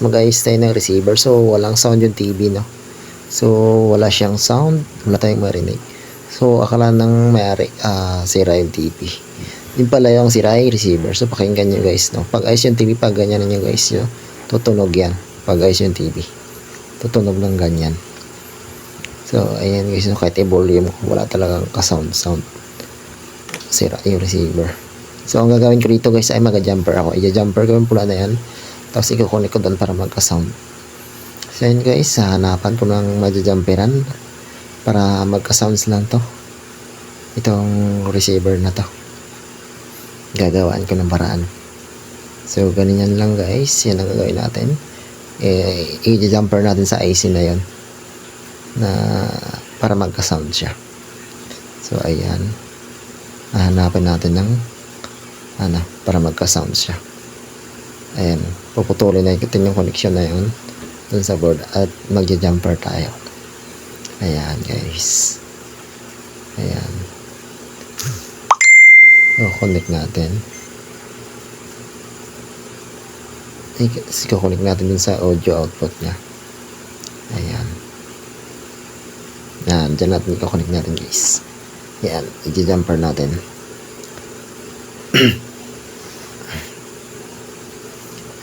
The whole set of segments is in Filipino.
mag-ayos tayo ng receiver. So walang sound yung TV, no? So wala siyang sound, wala tayong marinig. So akala ng may-ari sira yung TV. Yun pala yung sira yung receiver. So pakinggan nyo guys, no? Pag ayos yung TV, pag ganyan nyo guys, no? Tutunog yan. Pag ayos yung TV, tutunog ng ganyan. So ayan guys, no? Kahit i-volume, wala talagang ka-sound. Sira yung receiver. So ang gagawin ko dito guys ay mag-jumper ako. I-jumper ko yung pula na yan. Tapos ikukunik ko doon para magka-sound. So yun guys, hanapan ko ng mag-jumperan para magka-sounds lang to. Itong receiver na to. Gagawaan ko ng paraan. So ganyan lang guys. Yan ang gagawin natin. I-jumper natin sa IC na yon na para magka-sound siya. So ayan. Hanapin natin ng para magka-sound siya. Ayan, puputulin na yung connection na yun dun sa board at magja-jumper tayo. Ayan guys, ayan, so connect natin, i-connect natin dun sa audio output nya. Ayan, dyan natin i-connect natin guys. Ayan, i-jumper natin.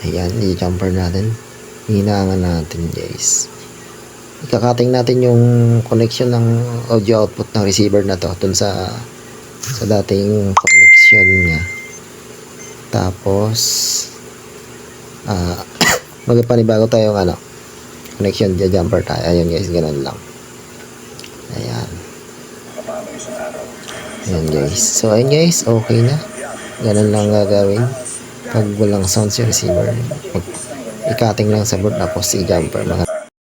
Ayan, i-jumper natin. Hinahangan natin guys. Ikakating natin yung connection ng audio output ng receiver na to dun sa dating connection niya. Tapos magpanibago tayong connection, jumper tayo. Ayan guys, ganun lang. Ayan. Ayan guys. So ayan guys, okay na. Ganun lang gagawin. Pag walang sound si receiver, i-cutting lang sa board tapos i-jumper.